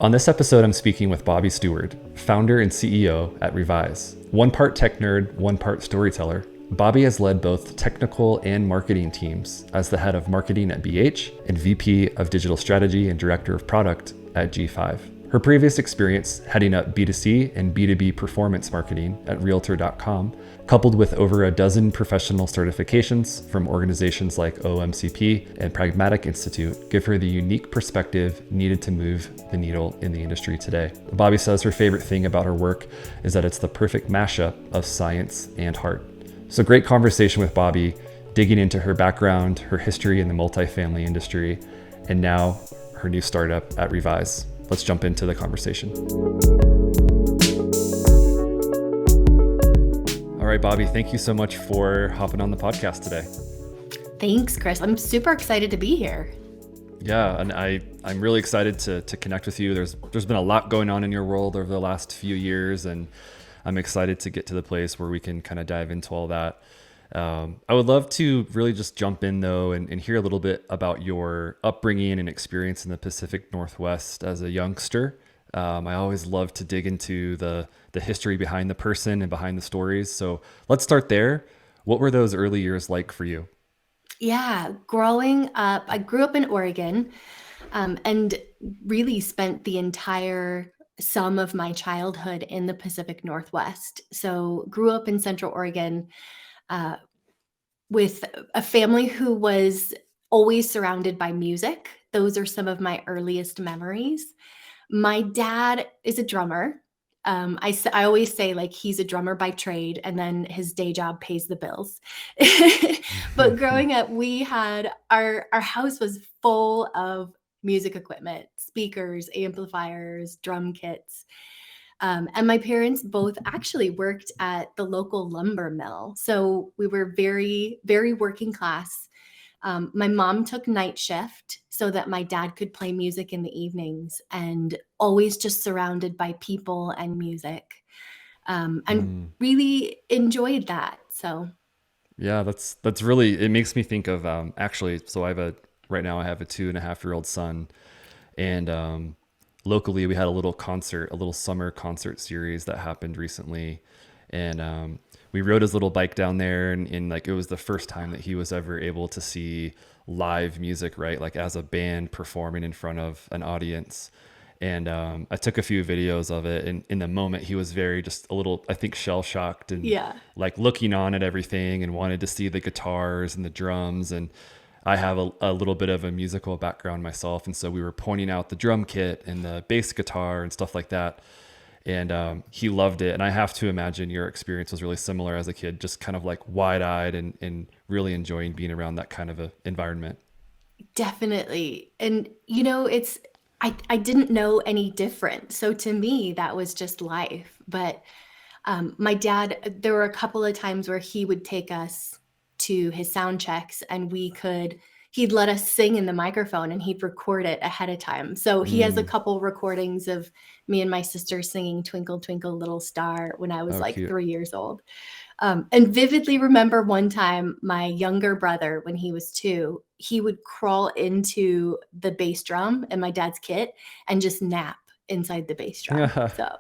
On this episode, I'm speaking with Bobbi Steward, founder and CEO at Revyse. One part tech nerd, one part storyteller, Bobbi has led both technical and marketing teams as the head of marketing at BH and VP of digital strategy and director of product at G5. Her previous experience heading up B2C and B2B performance marketing at Realtor.com, coupled with over a dozen professional certifications from organizations like OMCP and Pragmatic Institute, give her the unique perspective needed to move the needle in the industry today. Bobbi says her favorite thing about her work is that it's the perfect mashup of science and heart. So great conversation with Bobbi, digging into her background, her history in the multifamily industry, and now her new startup at Revyse. Let's jump into the conversation. All right, Bobbi, thank you so much for hopping on the podcast today. Thanks, Chris. I'm super excited to be here. Yeah, and I'm really excited to connect with you. There's been a lot going on in your world over the last few years, and I'm excited to get to the place where we can kind of dive into all that. I would love to really just jump in though and hear a little bit about your upbringing and experience in the Pacific Northwest as a youngster. I always love to dig into the history behind the person and behind the stories. So let's start there. What were those early years like for you? Yeah, growing up, I grew up in Oregon, and really spent the entire sum of my childhood in the Pacific Northwest. So grew up in Central Oregon, uh, with a family who was always surrounded by music. Those are some of my earliest memories. My dad is a drummer. I always say like he's a drummer by trade, and then his day job pays the bills. But growing up, we had our house was full of music equipment, speakers, amplifiers, drum kits. And my parents both actually worked at the local lumber mill. So we were very, very working class. My mom took night shift so that my dad could play music in the evenings, and always just surrounded by people and music. And Mm. really enjoyed that. So Yeah, that's really, it makes me think of actually, so right now I have a 2.5-year-old son, and locally we had a little summer concert series that happened recently. And we rode his little bike down there, and like it was the first time that he was ever able to see live music, right? Like as a band performing in front of an audience. And I took a few videos of it, and in the moment he was very just a little, I think, shell shocked and yeah, like looking on at everything and wanted to see the guitars and the drums. And I have a little bit of a musical background myself, and so we were pointing out the drum kit and the bass guitar and stuff like that. And he loved it. And I have to imagine your experience was really similar as a kid, just kind of like wide-eyed and really enjoying being around that kind of a environment. definitely. And I didn't know any different. So to me, that was just life. But my dad, there were a couple of times where he would take us to his sound checks, and he'd let us sing in the microphone, and he'd record it ahead of time. So he has a Mm. couple recordings of me and my sister singing Twinkle, Twinkle, Little Star when I was Oh, like cute. 3 years old. And vividly remember one time my younger brother, when he was 2, he would crawl into the bass drum in my dad's kit and just nap inside the bass drum. Yeah. So,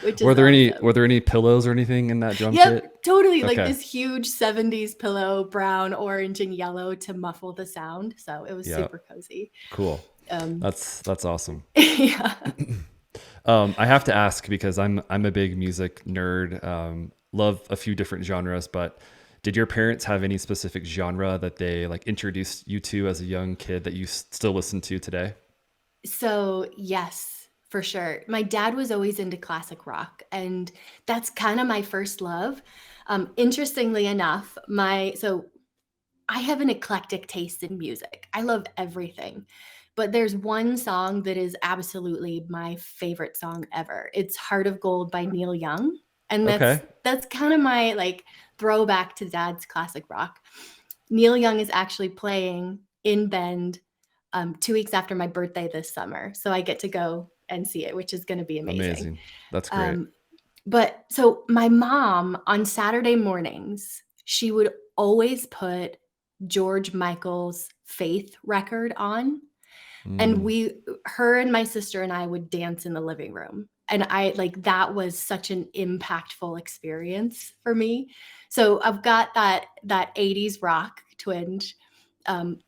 which Were is there any awesome. were there any pillows or anything in that drum kit? Yep, totally. Like Okay. this huge 70s pillow, brown, orange, and yellow to muffle the sound. So it was Yeah. super cozy. Cool. Um, That's awesome. yeah. I have to ask because I'm a big music nerd. Love a few different genres, but did your parents have any specific genre that they like introduced you to as a young kid that you still listen to today? So, yes, for sure. My dad was always into classic rock, and that's kind of my first love. Interestingly enough, I have an eclectic taste in music. I love everything. But there's one song that is absolutely my favorite song ever. It's Heart of Gold by Neil Young. And Okay. that's kind of my like throwback to dad's classic rock. Neil Young is actually playing in Bend 2 weeks after my birthday this summer. So I get to go and see it, which is going to be amazing. Amazing. That's great. Um, but so my mom on Saturday mornings, she would always put George Michael's Faith record on. And Mm, her and my sister and I would dance in the living room. And that was such an impactful experience for me. So I've got that 80s rock twinge,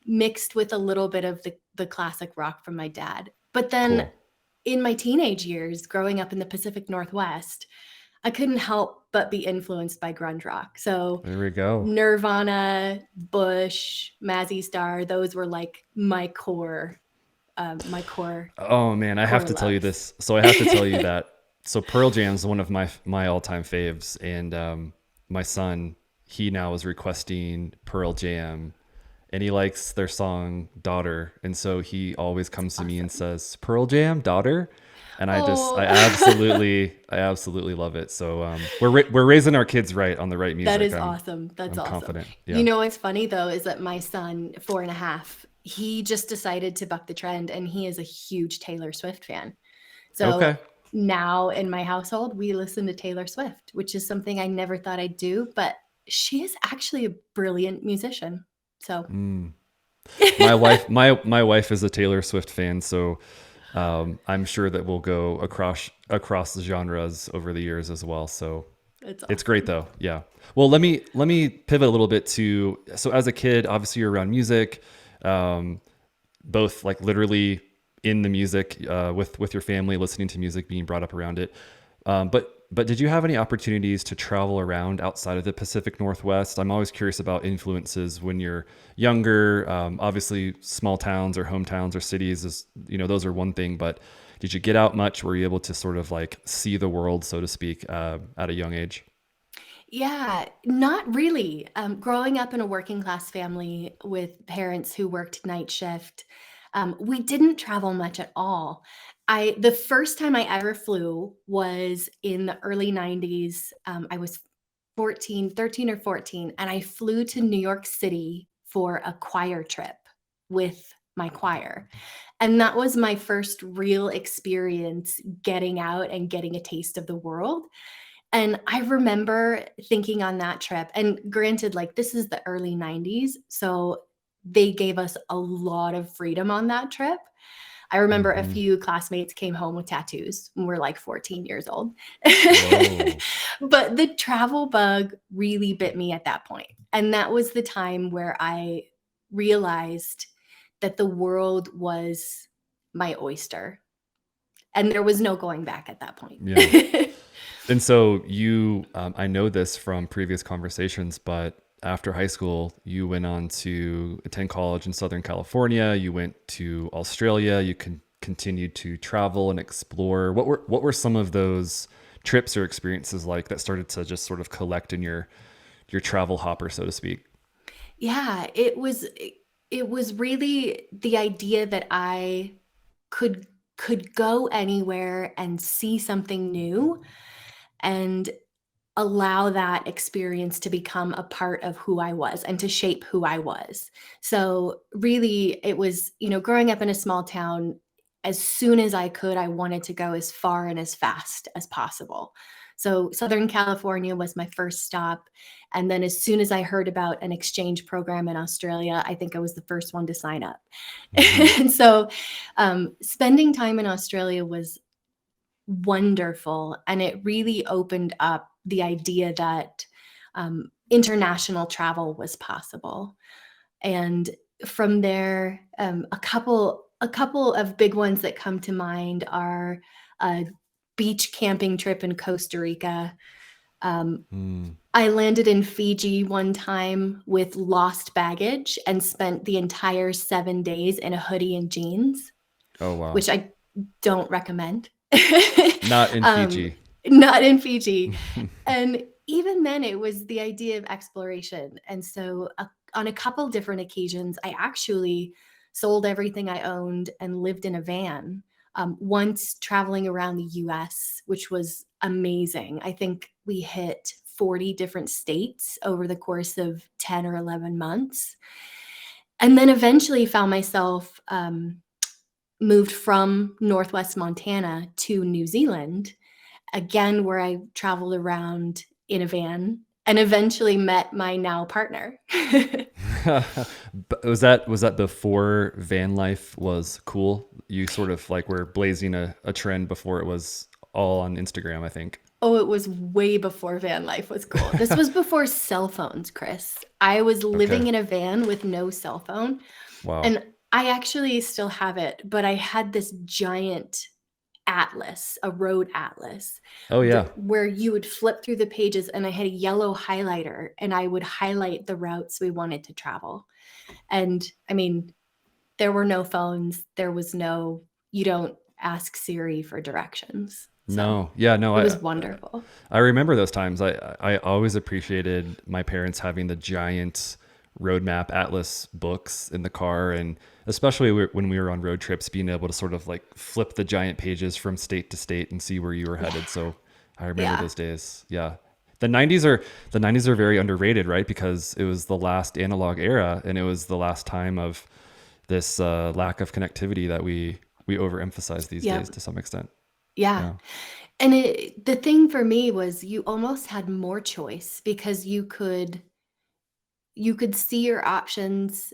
mixed with a little bit of the classic rock from my dad. But then cool. in my teenage years, growing up in the Pacific Northwest, I couldn't help but be influenced by grunge rock. So There we go. Nirvana, Bush, Mazzy Star, those were like my Oh man, I have core to tell you loves. this. So I have to tell you that. So Pearl Jam's one of my all time faves, and my son, he now is requesting Pearl Jam, and he likes their song Daughter, and so he always comes to me and Awesome. says Pearl Jam Daughter, and I Oh, absolutely love it. So we're raising our kids right on the right that music. is awesome. That's I'm awesome. confident. You Yeah. know what's funny though is that my son, 4.5, he just decided to buck the trend and he is a huge Taylor Swift fan. So Okay. now in my household, we listen to Taylor Swift, which is something I never thought I'd do, but she is actually a brilliant musician. So Mm. My wife is a Taylor Swift fan, so I'm sure that we'll go across the genres over the years as well. So it's it's great awesome. though. Yeah. Well, let me pivot a little bit to, so as a kid, obviously you're around music, um, both like literally in the music, with your family, listening to music, being brought up around it. But did you have any opportunities to travel around outside of the Pacific Northwest? I'm always curious about influences when you're younger. Obviously, small towns or hometowns or cities is, those are one thing. But did you get out much? Were you able to sort of like see the world, so to speak, at a young age? Yeah, not really. Growing up in a working class family with parents who worked night shift, we didn't travel much at all. The first time I ever flew was in the early 90s. I was 14, 13 or 14, and I flew to New York City for a choir trip with my choir. And that was my first real experience getting out and getting a taste of the world. And I remember thinking on that trip, and granted, like, this is the early 90s, so they gave us a lot of freedom on that trip. I remember a Hmm. few classmates came home with tattoos when we're like 14 years old. Whoa. But the travel bug really bit me at that point. And that was the time where I realized that the world was my oyster, and there was no going back at that point. Yeah. And so I know this from previous conversations, but after high school, you went on to attend college in Southern California. You went to Australia. You continued to travel and explore. What were some of those trips or experiences like that started to just sort of collect in your travel hopper, so to speak? Yeah, it was really the idea that I could could go anywhere and see something new and allow that experience to become a part of who I was and to shape who I was. So really it was, growing up in a small town, as soon as I could, I wanted to go as far and as fast as possible. So Southern California was my first stop. And then as soon as I heard about an exchange program in Australia, I think I was the first one to sign up. Hmm. And so spending time in Australia was wonderful. And it really opened up the idea that international travel was possible. And from there, a couple of big ones that come to mind are a beach camping trip in Costa Rica. Um, Mm. I landed in Fiji one time with lost baggage and spent the entire 7 days in a hoodie and jeans, Oh wow. which I don't recommend. Not in um, Fiji. Not in Fiji. And even then, it was the idea of exploration. And so, on a couple different occasions, I actually sold everything I owned and lived in a van. Once traveling around the US, which was amazing. I think we hit 40 different states over the course of 10 or 11 months. And then eventually found myself moved from Northwest Montana to New Zealand, again, where I traveled around in a van. and eventually met my now partner. Was that before van life was cool? You sort of like were blazing a trend before it was all on Instagram, I think. Oh, it was way before van life was cool. This was before cell phones, Chris. I was Okay. living in a van with no cell phone. Wow. And I actually still have it, but I had this giant atlas, a road atlas, Oh yeah. where you would flip through the pages, and I had a yellow highlighter, and I would highlight the routes we wanted to travel. And I mean, there were no phones. There was no, you don't ask Siri for directions. So No. Yeah, no, it was wonderful. I remember those times. I always appreciated my parents having the giant roadmap atlas books in the car, and especially when we were on road trips, being able to sort of like flip the giant pages from state to state and see where you were headed. So I remember Yeah. those days. Yeah. The 90s are very underrated, right? Because it was the last analog era, and it was the last time of this lack of connectivity that we overemphasize these days Yep. to some extent. Yeah. Yeah. And the thing for me was you almost had more choice because you could see your options,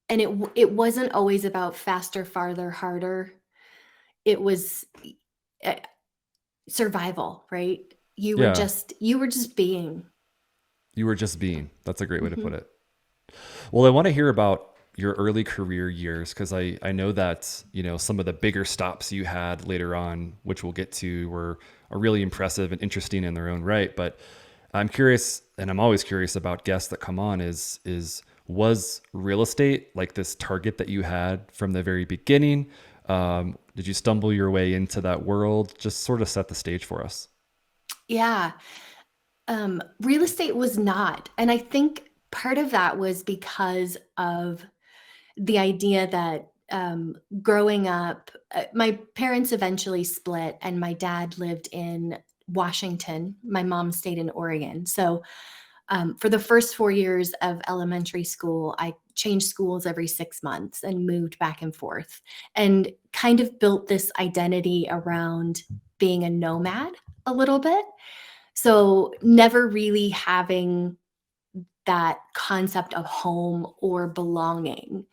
and it wasn't always about faster, farther, harder. It was uh, survival, right? Yeah. You were just being. You were just being. That's a great way to put Mhm. it. Well, I want to hear about your early career years because I know that, some of the bigger stops you had later on, which we'll get to, were are really impressive and interesting in their own right. But I'm curious, and I'm always curious about guests that come on, is was real estate like this target that you had from the very beginning? Did you stumble your way into that world? Just sort of set the stage for us. Yeah. Real estate was not. And I think part of that was because of the idea that growing up, my parents eventually split, and my dad lived in Washington. My mom stayed in Oregon. So for the first 4 years of elementary school, I changed schools every 6 months and moved back and forth, and kind of built this identity around being a nomad a little bit. So never really having that concept of home or belonging.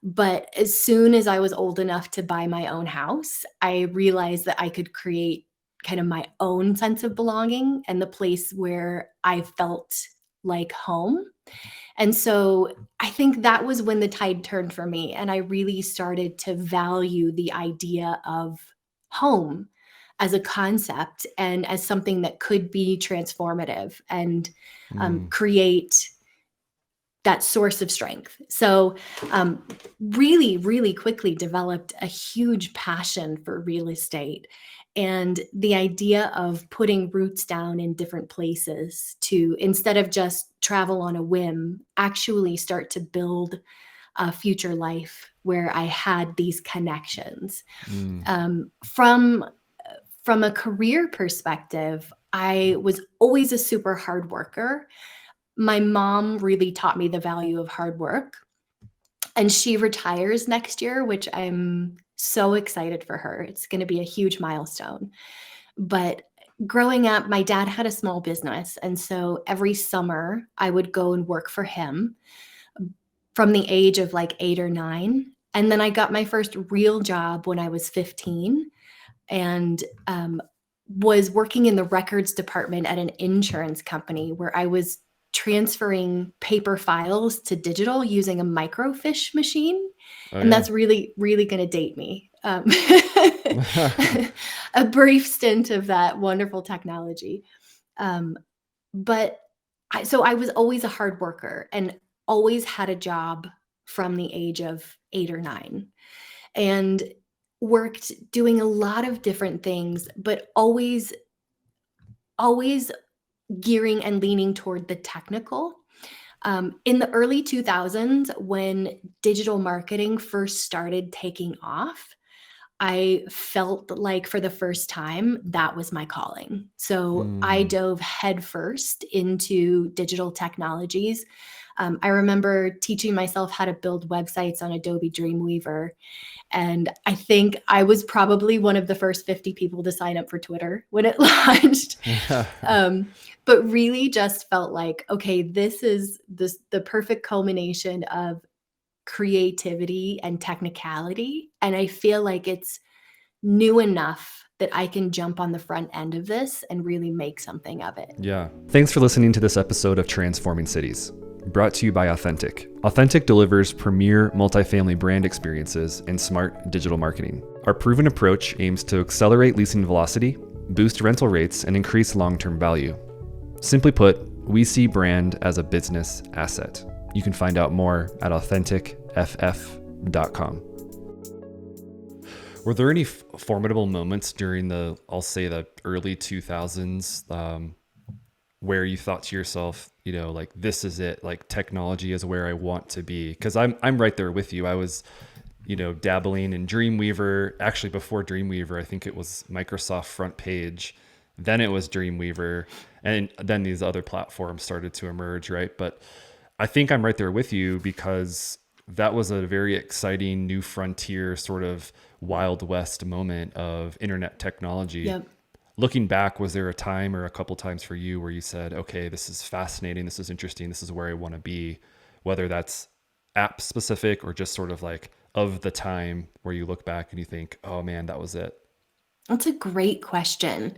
But as soon as I was old enough to buy my own house, I realized that I could create kind of my own sense of belonging and the place where I felt like home. And so I think that was when the tide turned for me, and I really started to value the idea of home as a concept and as something that could be transformative and Mm, create that source of strength. So, really, really quickly developed a huge passion for real estate and the idea of putting roots down in different places to, instead of just travel on a whim, actually start to build a future life where I had these connections. mm, From a career perspective, I was always a super hard worker. My mom really taught me the value of hard work, and she retires next year, which I'm so excited for her. It's going to be a huge milestone. But growing up, my dad had a small business, and so every summer I would go and work for him from the age of like 8 or 9. And then I got my first real job when I was 15, and was working in the records department at an insurance company where I was transferring paper files to digital using a microfiche machine. oh And yeah. that's really, really going to date me. A brief stint of that wonderful technology. Um, but so I was always a hard worker and always had a job from the age of 8 or 9, and worked doing a lot of different things, but always gearing and leaning toward the technical. In the early 2000s, when digital marketing first started taking off, I felt like for the first time that was my calling. So I Mm, dove headfirst into digital technologies. I remember teaching myself how to build websites on Adobe Dreamweaver. And I think I was probably one of the first 50 people to sign up for Twitter when it launched. But really just felt like, okay, this is the perfect culmination of creativity and technicality. And I feel like it's new enough that I can jump on the front end of this and really make something of it. Yeah. Thanks for listening to this episode of Transforming Cities, brought to you by Authentic. Authentic delivers premier multifamily brand experiences and smart digital marketing. Our proven approach aims to accelerate leasing velocity, boost rental rates, and increase long-term value. Simply put, we see brand as a business asset. You can find out more at authenticff.com. Were there any formidable moments during I'll say the early 2000s where you thought to yourself, like, this is it, like technology is where I want to be? Because I'm right there with you. I was, dabbling in Dreamweaver. Actually, before Dreamweaver, I think it was Microsoft Front Page. Then it was Dreamweaver. And then these other platforms started to emerge, right? But I think I'm right there with you because that was a very exciting new frontier, sort of Wild West moment of internet technology. Yep. Looking back, was there a time or a couple times for you where you said, okay, this is fascinating, this is interesting, this is where I want to be, whether that's app specific or just sort of like of the time where you look back and you think, oh man, that was it? That's a great question.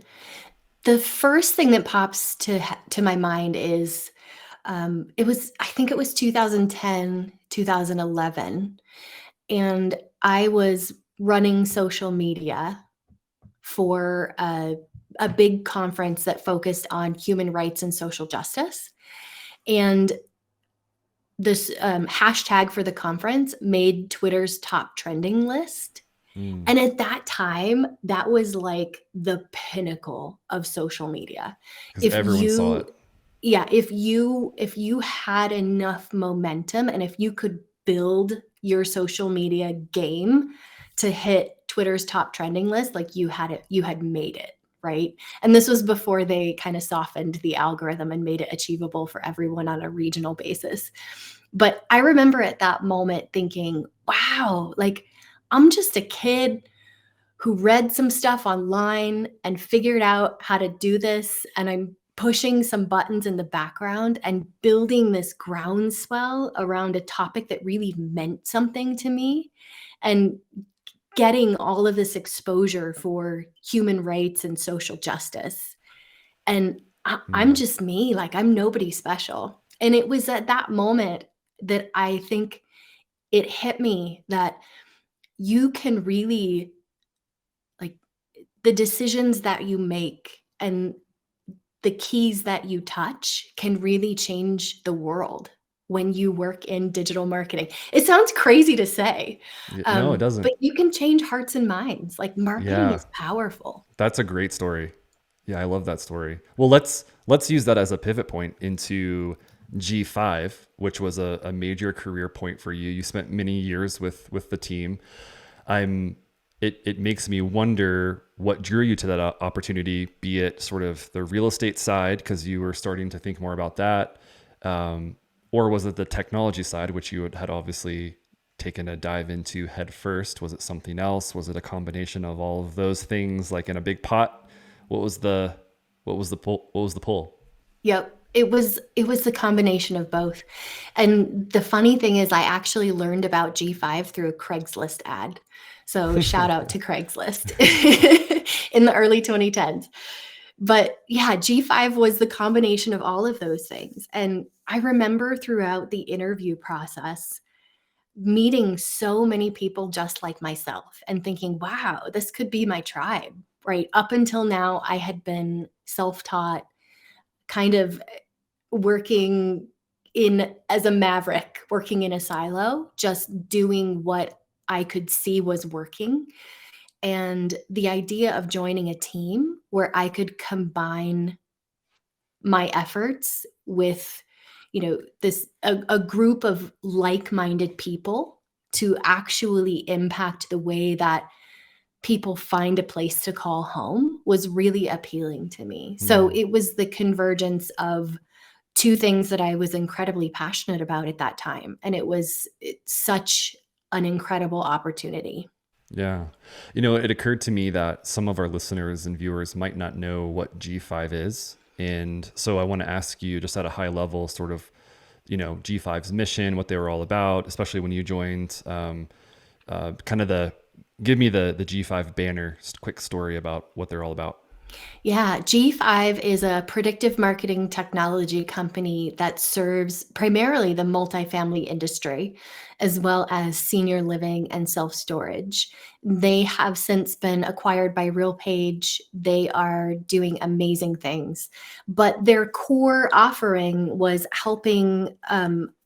The first thing that pops to my mind is I think it was 2010, 2011. And I was running social media for a big conference that focused on human rights and social justice. And this hashtag for the conference made Twitter's top trending list. And at that time, that was like the pinnacle of social media. Because everyone saw it. Yeah, if you had enough momentum and if you could build your social media game to hit Twitter's top trending list, like you had made it, right? And this was before they kind of softened the algorithm and made it achievable for everyone on a regional basis. But I remember at that moment thinking, wow, like I'm just a kid who read some stuff online and figured out how to do this. And I'm pushing some buttons in the background and building this groundswell around a topic that really meant something to me and getting all of this exposure for human rights and social justice. And I'm just me, like I'm nobody special. And it was at that moment that I think it hit me that you can really, like, the decisions that you make and the keys that you touch can really change the world when you work in digital marketing. It sounds crazy to say. No, it doesn't. But you can change hearts and minds. Like marketing is powerful. That's a great story. Yeah, I love that story. Well, let's use that as a pivot point into G5, which was a major career point for you. You spent many years with the team. It makes me wonder what drew you to that opportunity, be it sort of the real estate side, because you were starting to think more about that, or was it the technology side, which you had obviously taken a dive into head first? Was it something else? Was it a combination of all of those things, like in a big pot? What was the pull? Yep. It was the combination of both. And the funny thing is I actually learned about G5 through a Craigslist ad. So shout out to Craigslist in the early 2010s. But yeah, G5 was the combination of all of those things. And I remember throughout the interview process meeting so many people just like myself and thinking, wow, this could be my tribe, right? Up until now, I had been self-taught, kind of working as a maverick, working in a silo, just doing what I could see was working. And the idea of joining a team where I could combine my efforts with, a group of like-minded people to actually impact the way that people find a place to call home was really appealing to me. So it was the convergence of two things that I was incredibly passionate about at that time. And it's such an incredible opportunity. Yeah. It occurred to me that some of our listeners and viewers might not know what G5 is. And so I want to ask you, just at a high level, sort of, G5's mission, what they were all about, especially when you joined, give me the G5 banner, just a quick story about what they're all about. Yeah, G5 is a predictive marketing technology company that serves primarily the multifamily industry, as well as senior living and self-storage. They have since been acquired by RealPage. They are doing amazing things, but their core offering was helping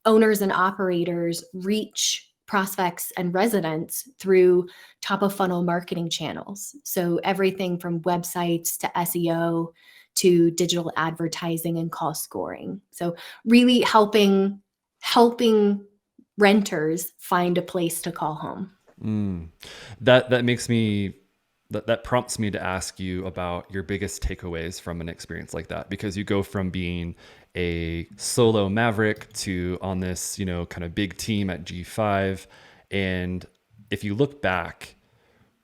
owners and operators reach prospects and residents through top of funnel marketing channels. So everything from websites to SEO to digital advertising and call scoring. So really helping renters find a place to call home. That makes me that prompts me to ask you about your biggest takeaways from an experience like that, because you go from being a solo maverick to on this, kind of big team at G5. And if you look back,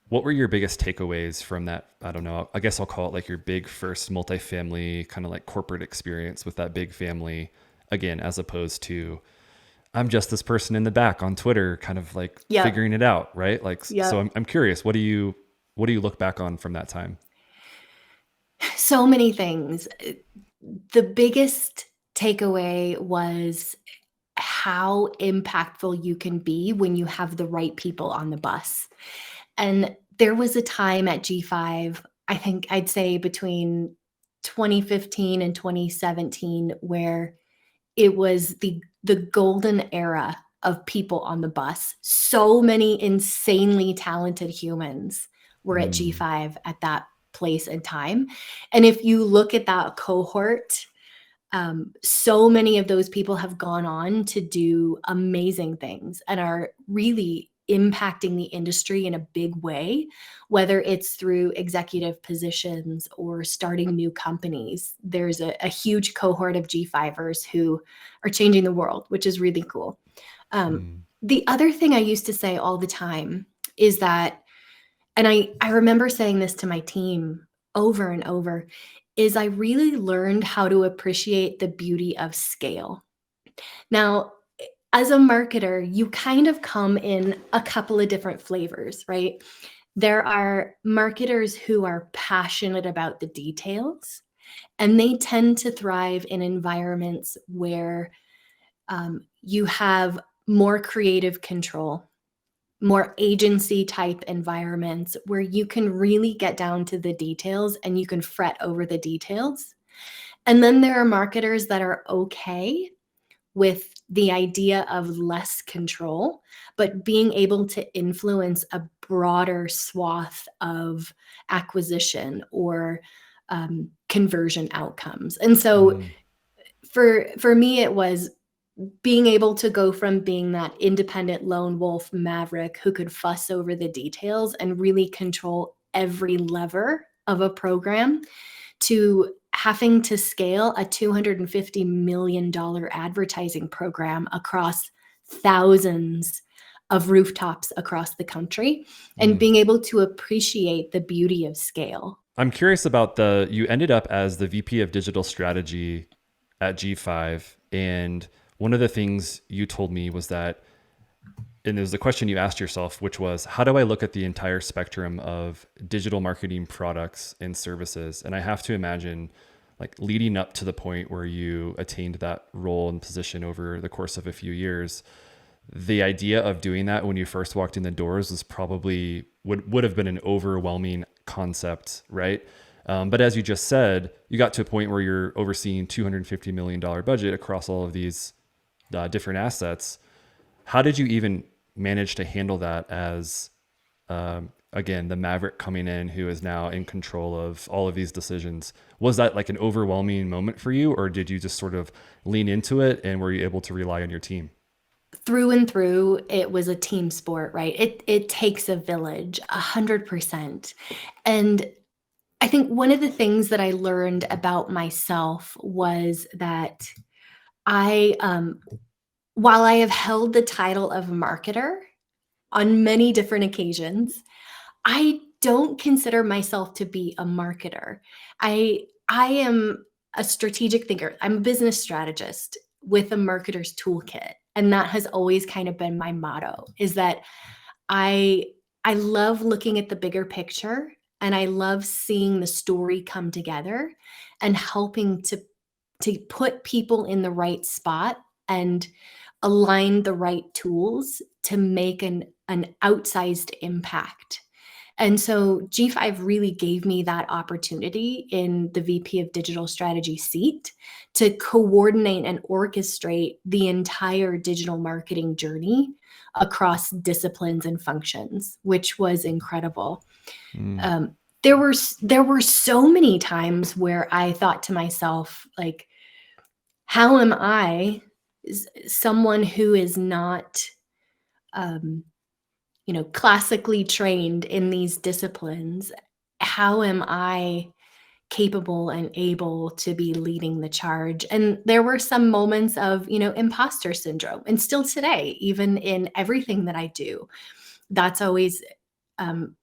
what were your biggest takeaways from that? I don't know, I guess I'll call it like your big first multifamily kind of like corporate experience with that big family, again, as opposed to I'm just this person in the back on Twitter, kind of like figuring it out, right? Like, so I'm curious, what do you look back on from that time? So many things. The biggest takeaway was how impactful you can be when you have the right people on the bus. And there was a time at G5, I think I'd say between 2015 and 2017, where it was the golden era of people on the bus. So many insanely talented humans were at G5 at that place and time. And if you look at that cohort, so many of those people have gone on to do amazing things and are really impacting the industry in a big way, whether it's through executive positions or starting new companies. There's a huge cohort of G5ers who are changing the world, which is really cool. The other thing I used to say all the time is that, and I remember saying this to my team over and over, is I really learned how to appreciate the beauty of scale. Now, as a marketer, you kind of come in a couple of different flavors, right? There are marketers who are passionate about the details, and they tend to thrive in environments where you have more creative control, more agency type environments where you can really get down to the details and you can fret over the details. And then there are marketers that are okay with the idea of less control, but being able to influence a broader swath of acquisition or conversion outcomes. And so for me, it was being able to go from being that independent lone wolf maverick who could fuss over the details and really control every lever of a program to having to scale a $250 million advertising program across thousands of rooftops across the country and being able to appreciate the beauty of scale. I'm curious about you ended up as the VP of digital strategy at G5. And one of the things you told me was that, and there's the question you asked yourself, which was, how do I look at the entire spectrum of digital marketing products and services? And I have to imagine, like, leading up to the point where you attained that role and position over the course of a few years, the idea of doing that when you first walked in the doors was probably would have been an overwhelming concept, right? But as you just said, you got to a point where you're overseeing $250 million budget across all of these different assets. How did you even manage to handle that as, again, the maverick coming in who is now in control of all of these decisions? Was that like an overwhelming moment for you, or did you just sort of lean into it, and were you able to rely on your team? Through and through, it was a team sport, right? It takes a village, 100%. And I think one of the things that I learned about myself was that I, while I have held the title of marketer on many different occasions, I don't consider myself to be a marketer. I am a strategic thinker. I'm a business strategist with a marketer's toolkit, and that has always kind of been my motto, is that I I love looking at the bigger picture, and I love seeing the story come together and helping to put people in the right spot and align the right tools to make an outsized impact. And so G5 really gave me that opportunity in the VP of Digital Strategy seat to coordinate and orchestrate the entire digital marketing journey across disciplines and functions, which was incredible. Mm. There were so many times where I thought to myself, like, how am I, someone who is not, um, classically trained in these disciplines, how am I capable and able to be leading the charge? And there were some moments of, imposter syndrome. And still today, even in everything that I do, that's always um,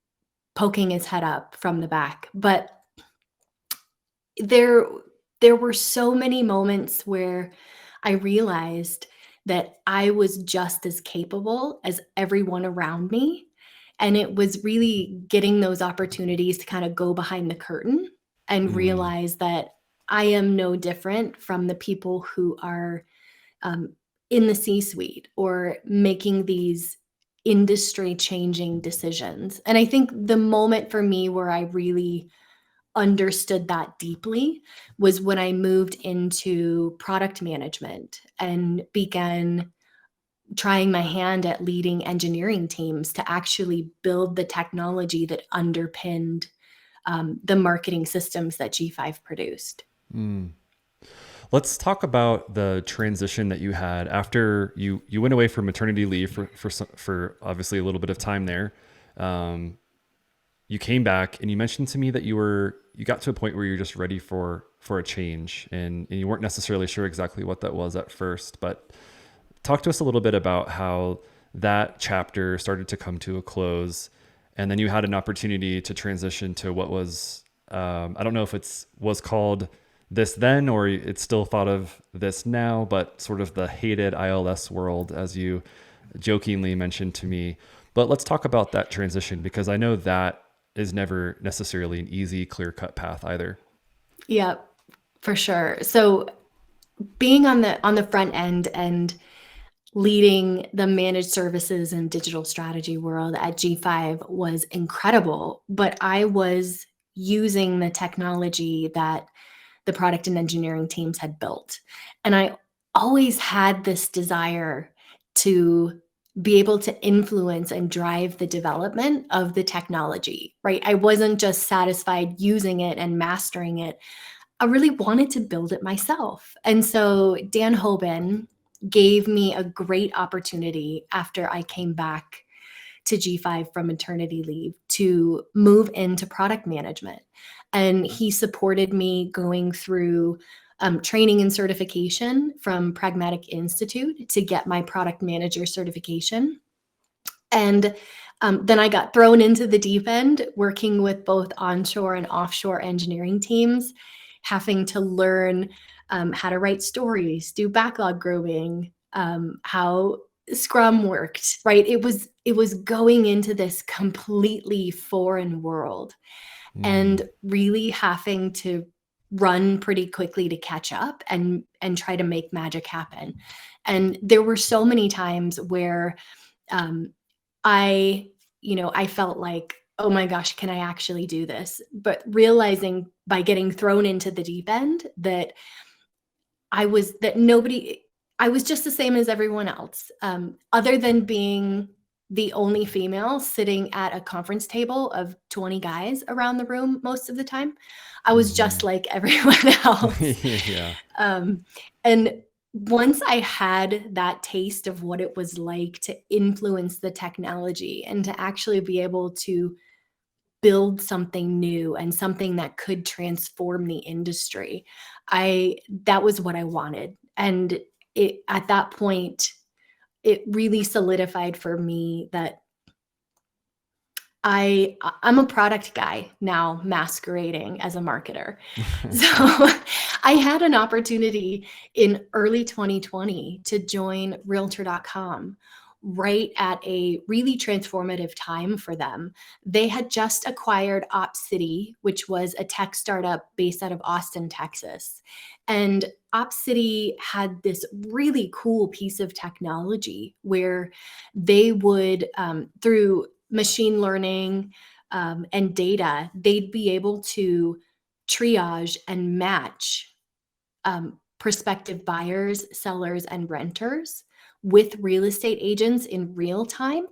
poking his head up from the back. But there there were so many moments where I realized that I was just as capable as everyone around me, and it was really getting those opportunities to kind of go behind the curtain and Mm. realize that I am no different from the people who are, um, in the C-suite or making these industry-changing decisions. And I think the moment for me where I really understood that deeply was when I moved into product management and began trying my hand at leading engineering teams to actually build the technology that underpinned the marketing systems that G5 produced. Mm. Let's talk about the transition that you had after you went away for maternity leave for obviously a little bit of time there. Um, you came back and you mentioned to me that you got to a point where you're just ready for a change, and you weren't necessarily sure exactly what that was at first. But talk to us a little bit about how that chapter started to come to a close, and then you had an opportunity to transition to what was I don't know if it's was called this then or it's still thought of this now, but sort of the hated ILS world, as you jokingly mentioned to me. But let's talk about that transition, because I know that is never necessarily an easy, clear cut path either. Yeah, for sure. So being on the front end and leading the managed services and digital strategy world at G5 was incredible, but I was using the technology that the product and engineering teams had built. And I always had this desire to be able to influence and drive the development of the technology, right? I wasn't just satisfied using it and mastering it. I really wanted to build it myself. And so Dan Hoban gave me a great opportunity after I came back to G5 from maternity leave to move into product management. And he supported me going through training and certification from Pragmatic Institute to get my product manager certification. And then I got thrown into the deep end, working with both onshore and offshore engineering teams, having to learn how to write stories, do backlog grooming, how Scrum worked. Right? It was going into this completely foreign world, Mm. and really having to run pretty quickly to catch up and try to make magic happen. And there were so many times where um, I felt like, "Oh my gosh, can I actually do this?" But realizing by getting thrown into the deep end that I was just the same as everyone else, other than being the only female sitting at a conference table of 20 guys around the room most of the time. I was just Hmm. like everyone else. Yeah. Um, and once I had that taste of what it was like to influence the technology and to actually be able to build something new and something that could transform the industry, I that was what I wanted. And at that point, it really solidified for me that I'm a product guy now masquerading as a marketer. So I had an opportunity in early 2020 to join Realtor.com right at a really transformative time for them. They had just acquired OpCity, which was a tech startup based out of Austin, Texas. And OpCity had this really cool piece of technology where they would, through machine learning and data, they'd be able to triage and match prospective buyers, sellers, and renters with real estate agents in real time.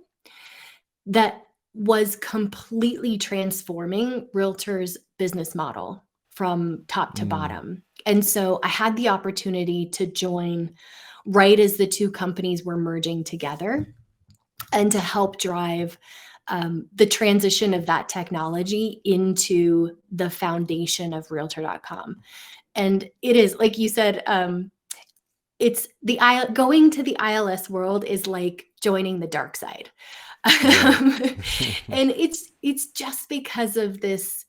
That was completely transforming realtors' business model from top to bottom. And so I had the opportunity to join right as the two companies were merging together and to help drive the transition of that technology into the foundation of Realtor.com. And it is, like you said, it's going to the ILS world is like joining the dark side. And it's just because of this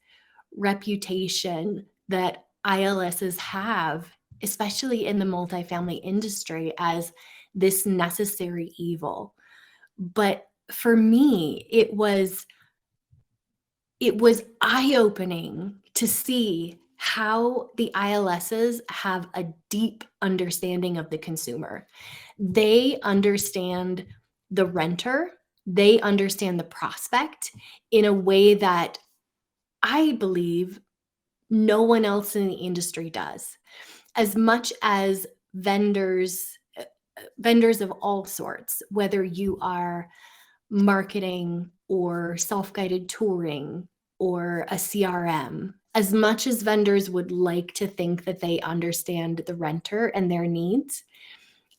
reputation that ILSs have, especially in the multifamily industry, as this necessary evil. But for me, it was eye-opening to see how the ILSs have a deep understanding of the consumer. They understand the renter, they understand the prospect in a way that I believe no one else in the industry does. As much as vendors of all sorts, whether you are marketing or self-guided touring or a CRM, as much as vendors would like to think that they understand the renter and their needs,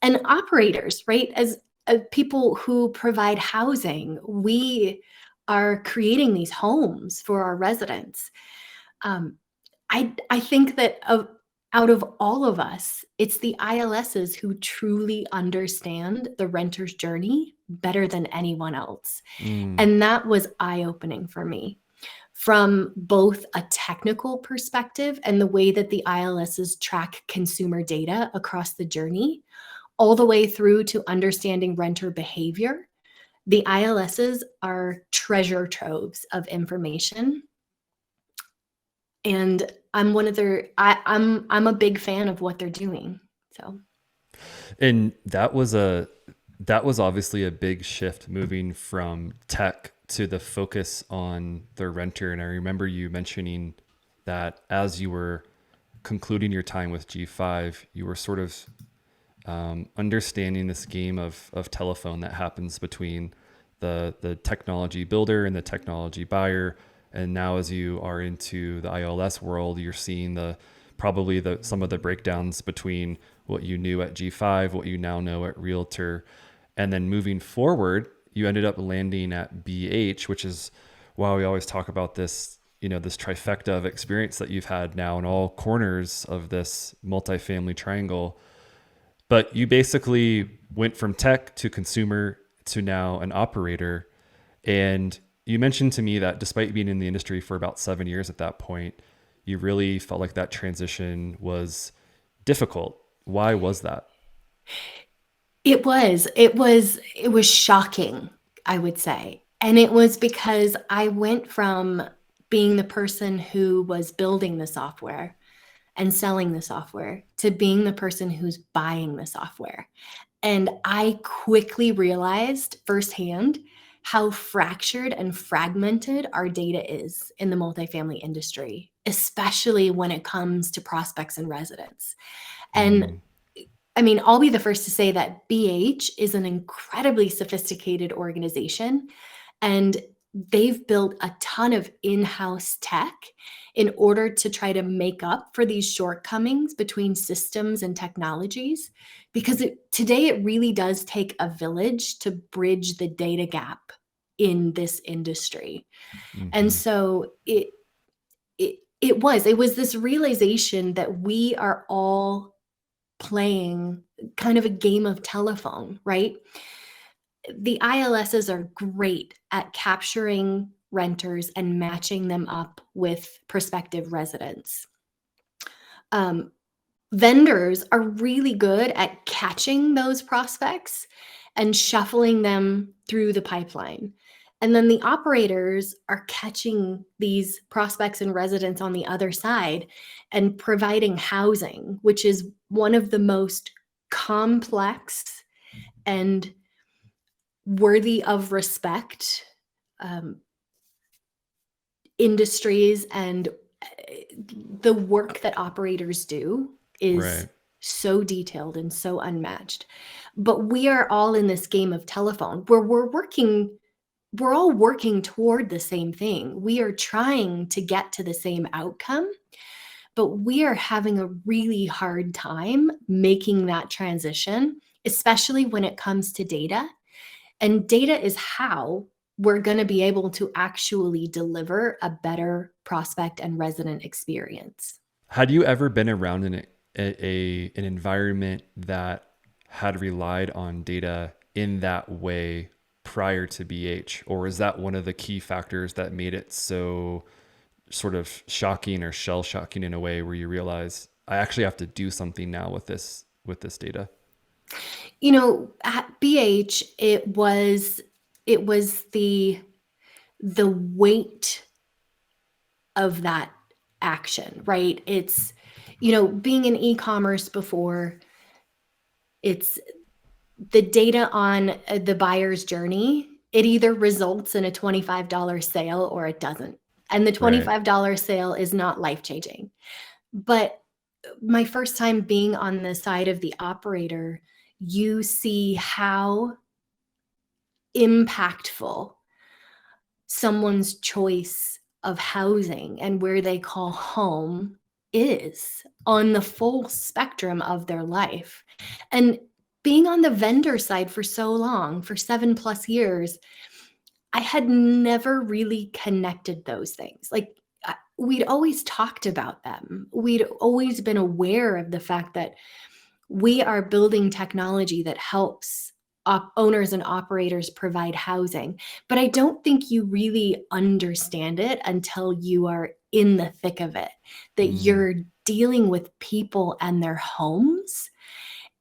and operators, right? As people who provide housing, we are creating these homes for our residents. I think that out of all of us, it's the ILSs who truly understand the renter's journey better than anyone else. And that was eye-opening for me from both a technical perspective and the way that the ILSs track consumer data across the journey, all the way through to understanding renter behavior. The ILSs are treasure troves of information. And I'm a big fan of what they're doing. So, And that was obviously a big shift, moving from tech to the focus on the renter. And I remember you mentioning that as you were concluding your time with G5, you were sort of understanding this game of telephone that happens between the technology builder and the technology buyer. And now as you are into the ILS world, you're seeing some of the breakdowns between what you knew at G5, what you now know at Realtor. And then moving forward, you ended up landing at BH, which is why we always talk about this, this trifecta of experience that you've had now in all corners of this multifamily triangle. But you basically went from tech to consumer to now an operator. And you mentioned to me that despite being in the industry for about 7 years at that point, you really felt like that transition was difficult. Why was that? it was shocking, I would say. And it was because I went from being the person who was building the software and selling the software to being the person who's buying the software. And I quickly realized firsthand how fractured and fragmented our data is in the multifamily industry, especially when it comes to prospects and residents. And I mean, I'll be the first to say that BH is an incredibly sophisticated organization, and they've built a ton of in-house tech in order to try to make up for these shortcomings between systems and technologies, because today it really does take a village to bridge the data gap in this industry. And so it was this realization that we are all playing kind of a game of telephone, right? The ILSs are great at capturing renters and matching them up with prospective residents. Vendors are really good at catching those prospects and shuffling them through the pipeline. And then the operators are catching these prospects and residents on the other side and providing housing, which is one of the most complex and worthy of respect industries, and the work that operators do is Right. so detailed and so unmatched. But we are all in this game of telephone where we're all working toward the same thing. We are trying to get to the same outcome, but we are having a really hard time making that transition, especially when it comes to data. And data is how we're going to be able to actually deliver a better prospect and resident experience. Had you ever been around an environment that had relied on data in that way prior to BH, or is that one of the key factors that made it so sort of shocking or shell shocking in a way where you realize I actually have to do something now with this data? At BH, it was the weight of that action, right? It's, being in e-commerce before, it's the data on the buyer's journey. It either results in a $25 sale or it doesn't. And the $25 sale is not life-changing. But my first time being on the side of the operator, you see how impactful someone's choice of housing and where they call home is on the full spectrum of their life. And being on the vendor side for so long, for 7+ years, I had never really connected those things. Like, we'd always talked about them. We'd always been aware of the fact that we are building technology that helps owners and operators provide housing. But I don't think you really understand it until you are in the thick of it, that you're dealing with people and their homes.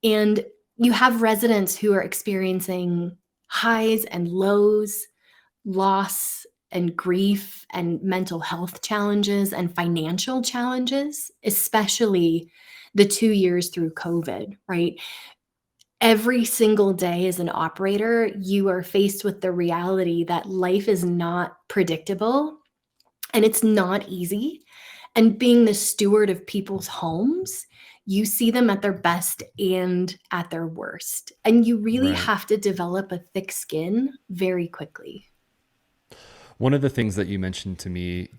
And you have residents who are experiencing highs and lows, loss and grief and mental health challenges and financial challenges, especially the 2 years through COVID, right? Every single day as an operator, you are faced with the reality that life is not predictable and it's not easy. And being the steward of people's homes, you see them at their best and at their worst. And you really have to develop a thick skin very quickly. One of the things that you mentioned to me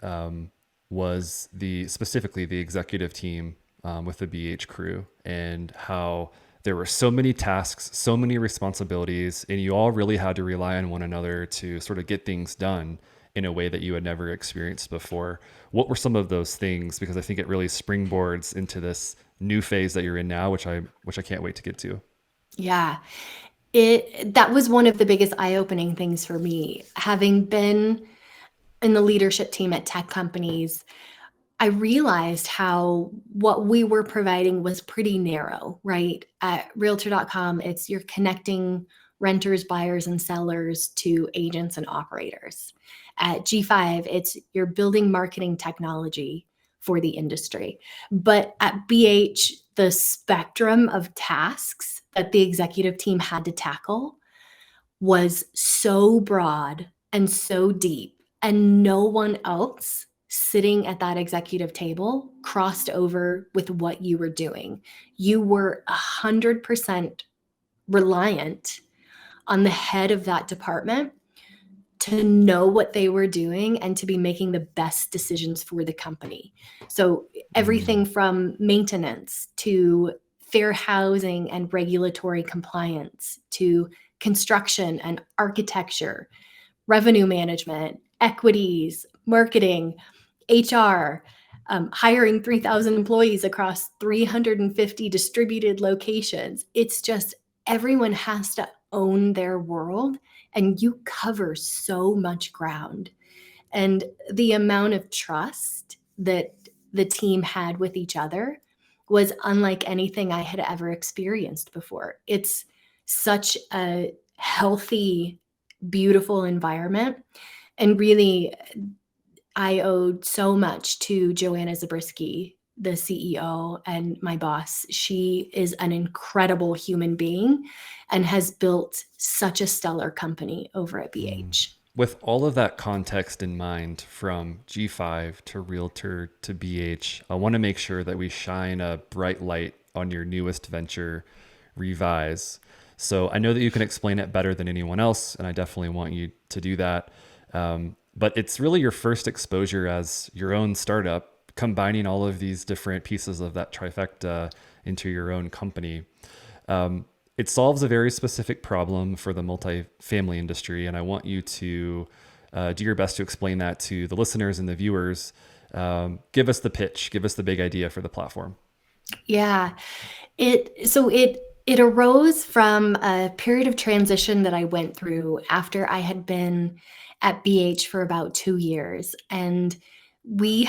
was specifically the executive team with the BH crew, and how there were so many tasks, so many responsibilities, and you all really had to rely on one another to sort of get things done in a way that you had never experienced before. What were some of those things? Because I think it really springboards into this new phase that you're in now, which I can't wait to get to. Yeah. That was one of the biggest eye-opening things for me. Having been in the leadership team at tech companies, I realized how what we were providing was pretty narrow, right? At Realtor.com, you're connecting renters, buyers, and sellers to agents and operators. At G5, you're building marketing technology for the industry. But at BH, the spectrum of tasks that the executive team had to tackle was so broad and so deep, and no one else sitting at that executive table crossed over with what you were doing. You were 100% reliant on the head of that department to know what they were doing and to be making the best decisions for the company. So everything from maintenance to fair housing and regulatory compliance to construction and architecture, revenue management, equities, marketing, HR, hiring 3,000 employees across 350 distributed locations. It's just everyone has to own their world, and you cover so much ground. And the amount of trust that the team had with each other was unlike anything I had ever experienced before. It's such a healthy, beautiful environment. And really, I owed so much to Joanna Zabriskie, the CEO and my boss. She is an incredible human being and has built such a stellar company over at BH. With all of that context in mind, from G5 to Realtor to BH, I want to make sure that we shine a bright light on your newest venture, Revyse. So I know that you can explain it better than anyone else, and I definitely want you to do that. But it's really your first exposure as your own startup, combining all of these different pieces of that trifecta into your own company. It solves a very specific problem for the multifamily industry, and I want you to do your best to explain that to the listeners and the viewers. Give us the pitch, give us the big idea for the platform. Yeah, it arose from a period of transition that I went through after I had been at BH for about 2 years, and my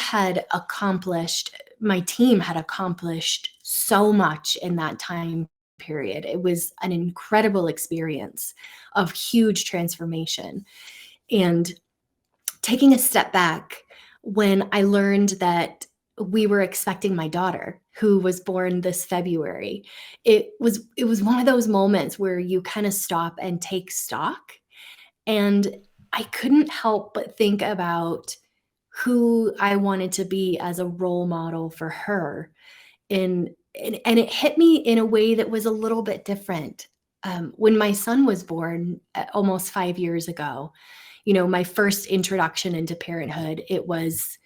team had accomplished so much in that time period. It was an incredible experience of huge transformation. And taking a step back, when I learned that we were expecting my daughter, who was born this February, it was one of those moments where you kind of stop and take stock. And I couldn't help but think about who I wanted to be as a role model for her. And it hit me in a way that was a little bit different. When my son was born almost 5 years ago, my first introduction into parenthood, it was,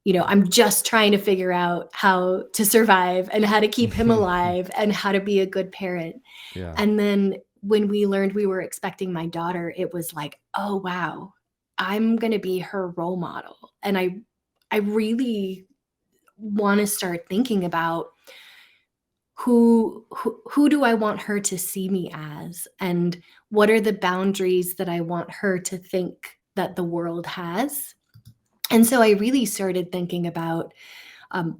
I'm just trying to figure out how to survive and how to keep him alive and how to be a good parent. Yeah. And then when we learned we were expecting my daughter, it was like, oh, wow, I'm going to be her role model. And I really want to start thinking about who do I want her to see me as, and what are the boundaries that I want her to think that the world has. And so I really started thinking about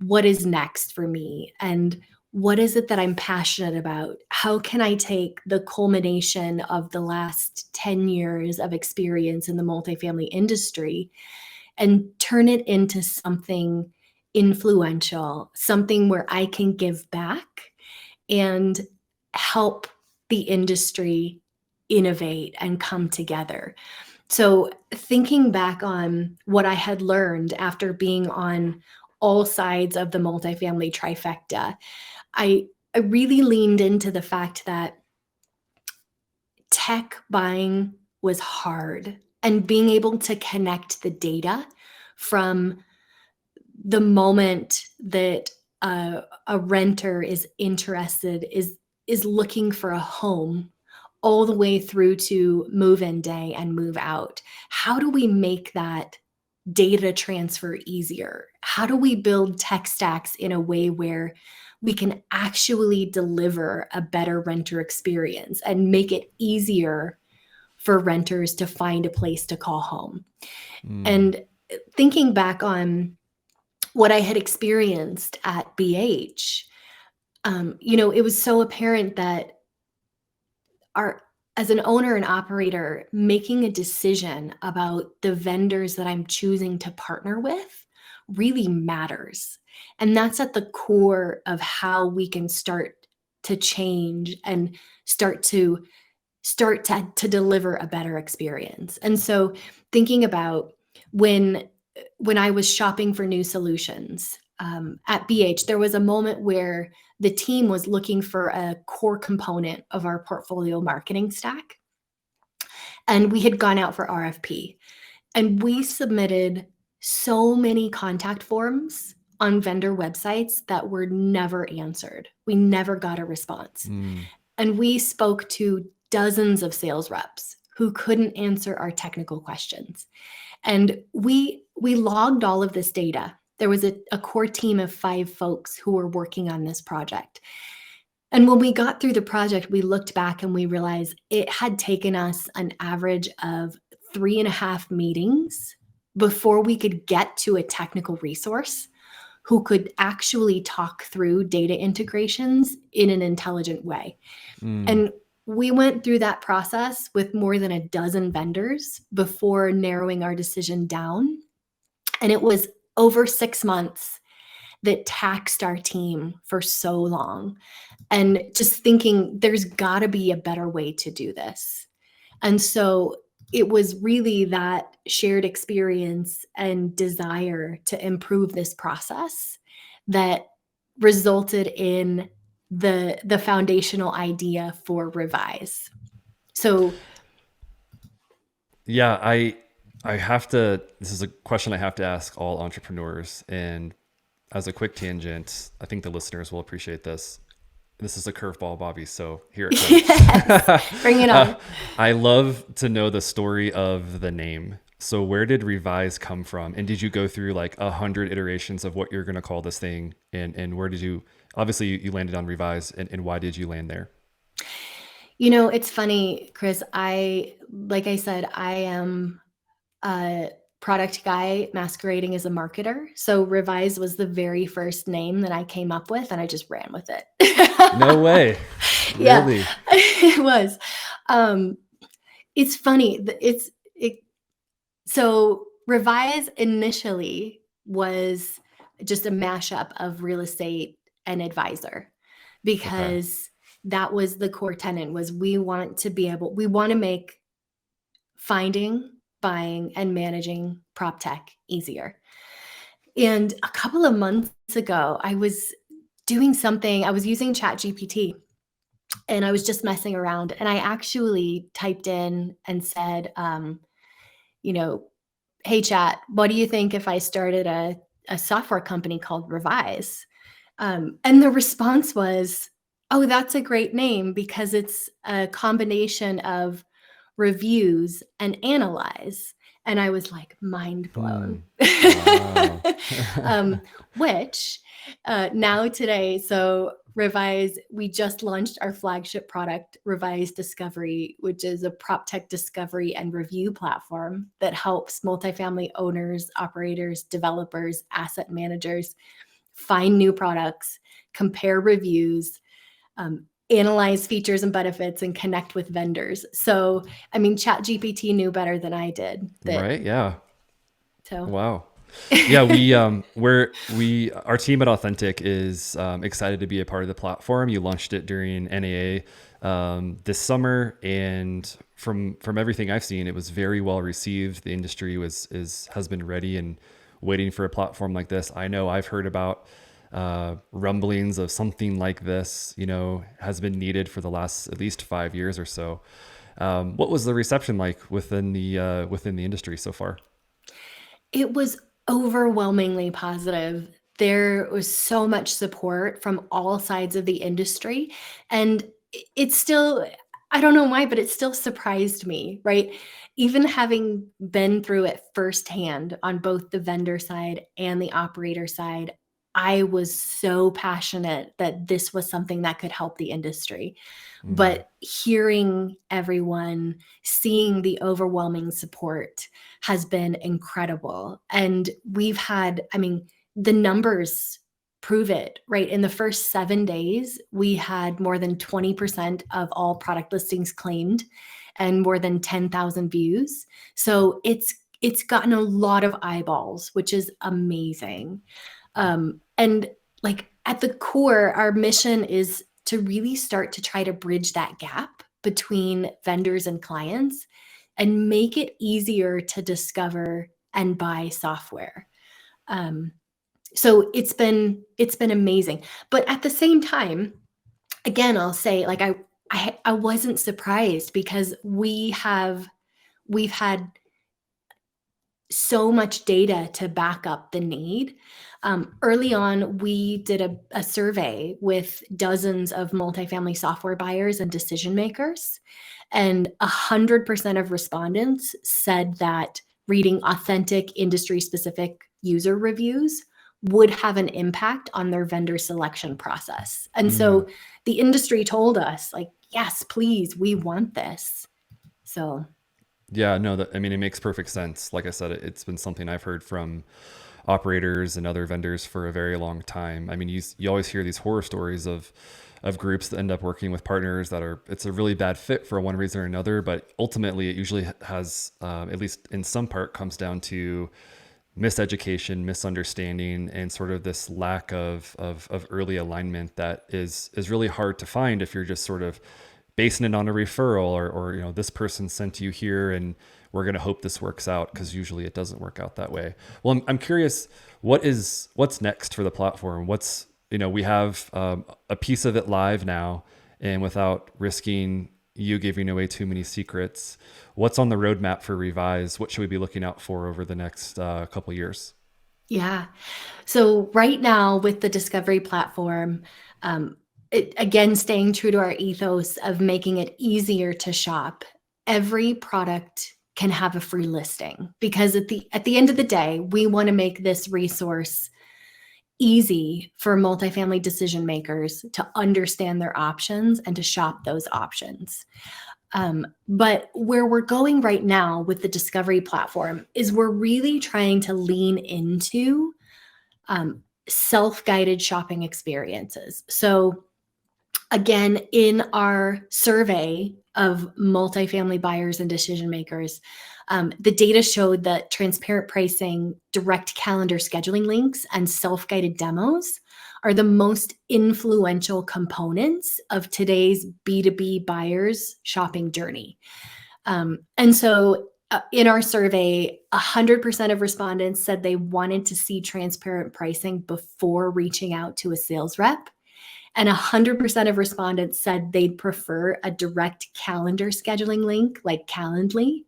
what is next for me, and what is it that I'm passionate about? How can I take the culmination of the last 10 years of experience in the multifamily industry and turn it into something influential, something where I can give back and help the industry innovate and come together. So thinking back on what I had learned after being on all sides of the multifamily trifecta, I really leaned into the fact that tech buying was hard, and being able to connect the data from the moment that a renter is interested, is looking for a home, all the way through to move-in day and move out. How do we make that data transfer easier? How do we build tech stacks in a way where we can actually deliver a better renter experience and make it easier for renters to find a place to call home? And thinking back on what I had experienced at BH, it was so apparent that as an owner and operator, making a decision about the vendors that I'm choosing to partner with really matters. And that's at the core of how we can start to change and start to deliver a better experience. And so thinking about when I was shopping for new solutions at BH, there was a moment where the team was looking for a core component of our portfolio marketing stack. And we had gone out for RFP. And we submitted so many contact forms on vendor websites that were never answered. We never got a response. And we spoke to dozens of sales reps who couldn't answer our technical questions. And we logged all of this data, there was a core team of 5 folks who were working on this project. And when we got through the project, we looked back and we realized it had taken us an average of 3.5 meetings before we could get to a technical resource who could actually talk through data integrations in an intelligent way. And we went through that process with more than a dozen vendors before narrowing our decision down. And it was over 6 months that taxed our team for so long. And just thinking there's got to be a better way to do this. And so it was really that shared experience and desire to improve this process that resulted in the foundational idea for Revyse. So yeah, I have to, this is a question I have to ask all entrepreneurs. And as a quick tangent, I think the listeners will appreciate this. This is a curveball, Bobbi, so here it comes. yes, bring it on. I love to know the story of the name. So where did Revyse come from? And did you go through like 100 iterations of what you're going to call this thing? And where did you, obviously you landed on Revyse, and why did you land there? You know, it's funny, Chris, like I said, I am a product guy masquerading as a marketer. So Revyse was the very first name that I came up with, and I just ran with it. No way. Yeah, Really? it was. It's funny. So Revyse initially was just a mashup of real estate and advisor, because that was the core tenet. Was we want to make finding, buying, and managing prop tech easier. And a couple of months ago, I was doing something, I was using ChatGPT, and I was just messing around, and I actually typed in and said, hey chat, what do you think if I started a software company called Revyse? And the response was, oh, that's a great name because it's a combination of reviews and analyze. And I was like, mind blown. Wow. Which now today, so Revyse, we just launched our flagship product, Revyse Discovery, which is a prop tech discovery and review platform that helps multifamily owners, operators, developers, asset managers find new products, compare reviews, analyze features and benefits, and connect with vendors. So, I mean, ChatGPT knew better than I did. Right? Yeah. So, wow. Yeah, our team at Authentic is excited to be a part of the platform. You launched it during NAA this summer, and from everything I've seen, it was very well received. The industry has been ready and waiting for a platform like this. I know I've heard about rumblings of something like this, has been needed for the last at least 5 years or so. What was the reception like within the industry so far? it was overwhelmingly positive. There was so much support from all sides of the industry. And it's still, I don't know why, but it still surprised me, right? Even having been through it firsthand on both the vendor side and the operator side, I was so passionate that this was something that could help the industry. But hearing everyone, seeing the overwhelming support has been incredible. And the numbers prove it, right? In the first 7 days, we had more than 20% of all product listings claimed and more than 10,000 views. So it's gotten a lot of eyeballs, which is amazing. And like at the core, our mission is to really start to try to bridge that gap between vendors and clients and make it easier to discover and buy software. So it's been amazing. But at the same time, again, I'll say, like, I wasn't surprised because we've had so much data to back up the need. Early on, we did a survey with dozens of multifamily software buyers and decision makers, and 100% of respondents said that reading authentic industry-specific user reviews would have an impact on their vendor selection process. And Mm. so the industry told us, like, yes, please, we want this. So Yeah, no, I mean, it makes perfect sense. Like I said, it's been something I've heard from operators and other vendors for a very long time. I mean, you always hear these horror stories of groups that end up working with partners that it's a really bad fit for one reason or another, but ultimately it usually has, at least in some part, comes down to miseducation, misunderstanding, and sort of this lack of early alignment that is really hard to find if you're just sort of basing it on a referral or this person sent you here and we're going to hope this works out, because usually it doesn't work out that way. Well, I'm curious, what's next for the platform? We have a piece of it live now, and without risking you giving away too many secrets, what's on the roadmap for Revyse? What should we be looking out for over the next couple years? yeah. So right now with the discovery platform, again, staying true to our ethos of making it easier to shop, every product can have a free listing, because at the end of the day, we want to make this resource easy for multifamily decision makers to understand their options and to shop those options. But where we're going right now with the discovery platform is we're really trying to lean into self-guided shopping experiences. So again, in our survey of multifamily buyers and decision makers, the data showed that transparent pricing, direct calendar scheduling links, and self-guided demos are the most influential components of today's B2B buyers shopping journey. And so in our survey, 100% of respondents said they wanted to see transparent pricing before reaching out to a sales rep. And 100% of respondents said they'd prefer a direct calendar scheduling link like Calendly.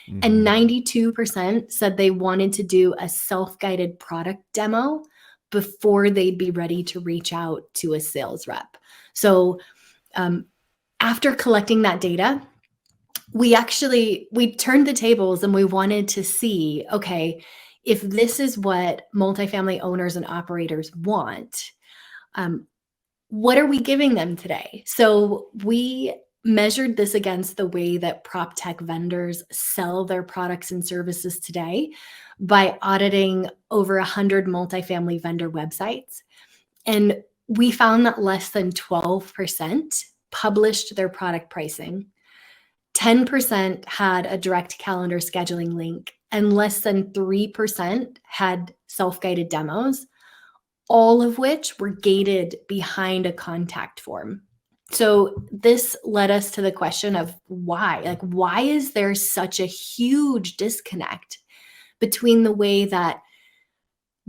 Mm-hmm. And 92% said they wanted to do a self-guided product demo before they'd be ready to reach out to a sales rep. So after collecting that data, we turned the tables and we wanted to see, okay, if this is what multifamily owners and operators want, what are we giving them today? So we measured this against the way that prop tech vendors sell their products and services today by auditing over 100 multifamily vendor websites. And we found that less than 12% published their product pricing, 10% had a direct calendar scheduling link, and less than 3% had self-guided demos, all of which were gated behind a contact form. So this led us to the question of why? Like, why is there such a huge disconnect between the way that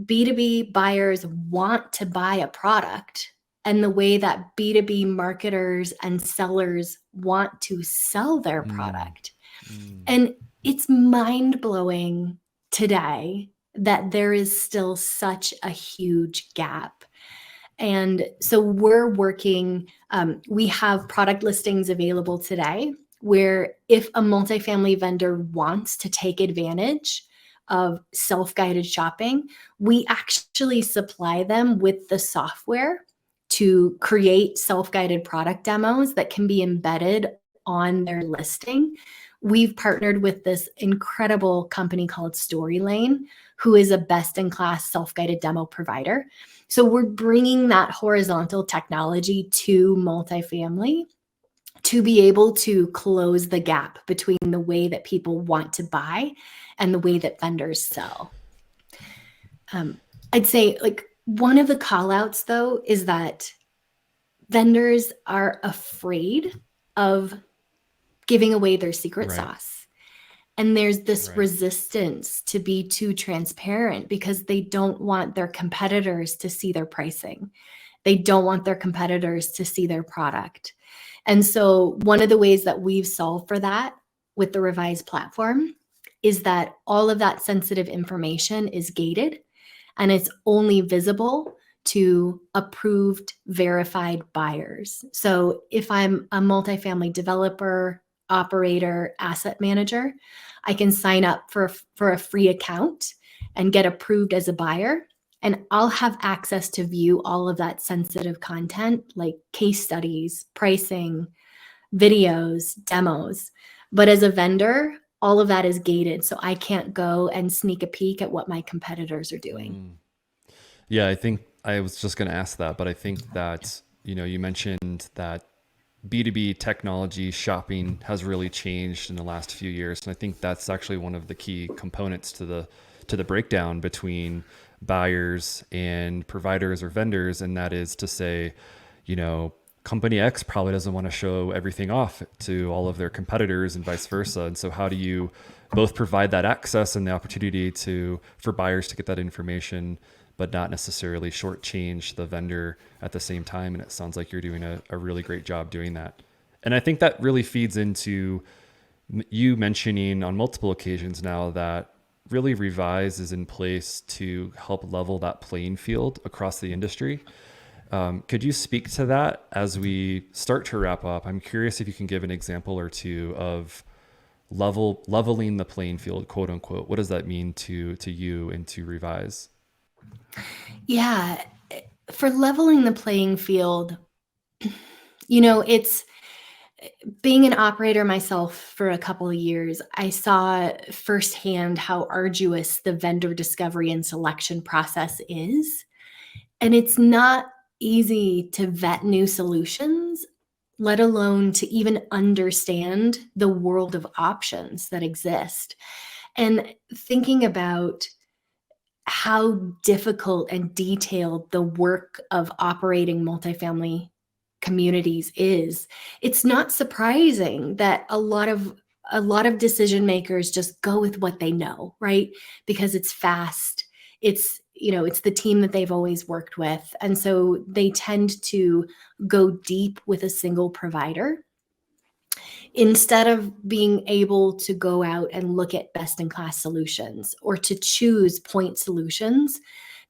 B2B buyers want to buy a product and the way that B2B marketers and sellers want to sell their product? And it's mind-blowing today that there is still such a huge gap. And so we're working, we have product listings available today where if a multifamily vendor wants to take advantage of self-guided shopping, we actually supply them with the software to create self-guided product demos that can be embedded on their listing. We've partnered with this incredible company called Storylane, who is a best-in-class self-guided demo provider. So we're bringing that horizontal technology to multifamily to be able to close the gap between the way that people want to buy and the way that vendors sell. I'd say, like, one of the call-outs, though, is that vendors are afraid of giving away their secret sauce. And there's this resistance to be too transparent because they don't want their competitors to see their pricing. They don't want their competitors to see their product. And so one of the ways that we've solved for that with the Revyse platform is that all of that sensitive information is gated and it's only visible to approved, verified buyers. So if I'm a multifamily developer, operator, asset manager, I can sign up for a free account and get approved as a buyer. and I'll have access to view all of that sensitive content, like case studies, pricing, videos, demos. But as a vendor, all of that is gated, so I can't go and sneak a peek at what my competitors are doing. Yeah, I think I was just going to ask that, but I think that, you mentioned that B2B technology shopping has really changed in the last few years. And I think that's actually one of the key components to the breakdown between buyers and providers or vendors. And that is to say, company X probably doesn't want to show everything off to all of their competitors and vice versa. And so how do you both provide that access and the opportunity for buyers to get that information, but not necessarily shortchange the vendor at the same time? And it sounds like you're doing a really great job doing that. And I think that really feeds into you mentioning on multiple occasions now that really Revyse is in place to help level that playing field across the industry. Could you speak to that as we start to wrap up? I'm curious if you can give an example or two of leveling the playing field, quote unquote. What does that mean to you and to Revyse? Yeah, for leveling the playing field, it's being an operator myself for a couple of years. I saw firsthand how arduous the vendor discovery and selection process is. And it's not easy to vet new solutions, let alone to even understand the world of options that exist. And thinking about how difficult and detailed the work of operating multifamily communities is, it's not surprising that a lot of decision makers just go with what they know, right? Because it's fast. It's the team that they've always worked with. And so they tend to go deep with a single provider instead of being able to go out and look at best in class solutions or to choose point solutions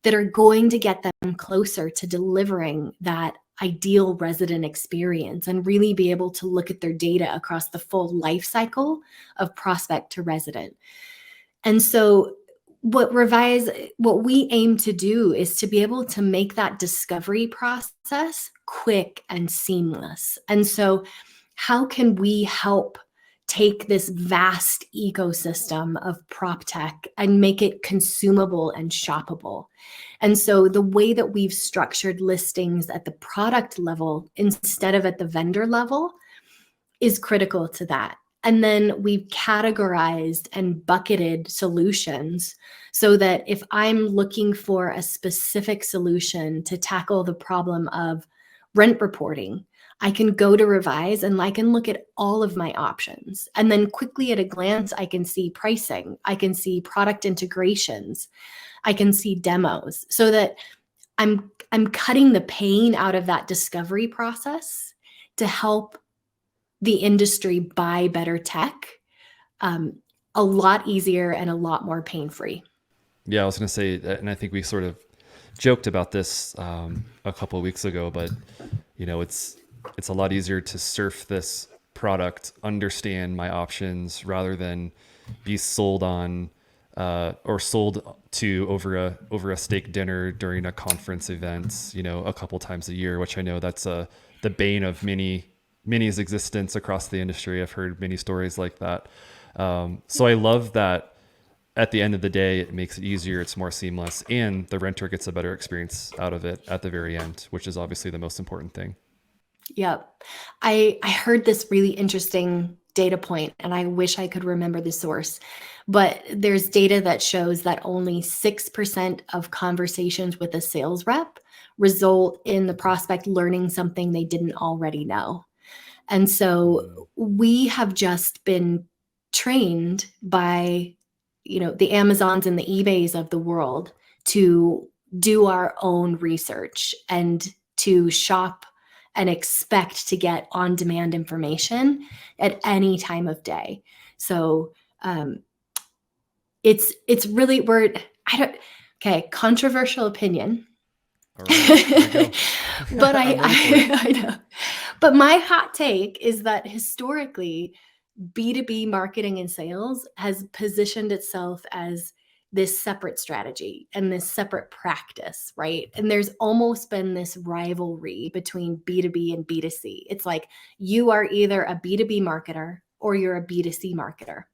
that are going to get them closer to delivering that ideal resident experience and really be able to look at their data across the full life cycle of prospect to resident. And so what we aim to do is to be able to make that discovery process quick and seamless. And so how can we help take this vast ecosystem of prop tech and make it consumable and shoppable? And so the way that we've structured listings at the product level instead of at the vendor level is critical to that. And then we've categorized and bucketed solutions so that if I'm looking for a specific solution to tackle the problem of rent reporting, I can go to Revyse and I can look at all of my options. And then quickly at a glance, I can see pricing, I can see product integrations, I can see demos, so that I'm cutting the pain out of that discovery process to help the industry buy better tech a lot easier and a lot more pain-free. Yeah, I was going to say, and I think we sort of joked about this a couple of weeks ago, but it's a lot easier to surf this product, understand my options, rather than be sold on or sold to over a steak dinner during a conference event, a couple times a year, which I know that's the bane of many's existence across the industry. I've heard many stories like that. So I love that at the end of the day, it makes it easier, it's more seamless, and the renter gets a better experience out of it at the very end, which is obviously the most important thing. Yep. I heard this really interesting data point, and I wish I could remember the source, but there's data that shows that only 6% of conversations with a sales rep result in the prospect learning something they didn't already know. And so we have just been trained by, the Amazons and the eBays of the world to do our own research and to shop and expect to get on-demand information at any time of day. So it's really controversial opinion. All right, there you go. But I know. But my hot take is that historically, B2B marketing and sales has positioned itself as this separate strategy and this separate practice, right? And there's almost been this rivalry between B2B and B2C. It's like you are either a B2B marketer or you're a B2C marketer.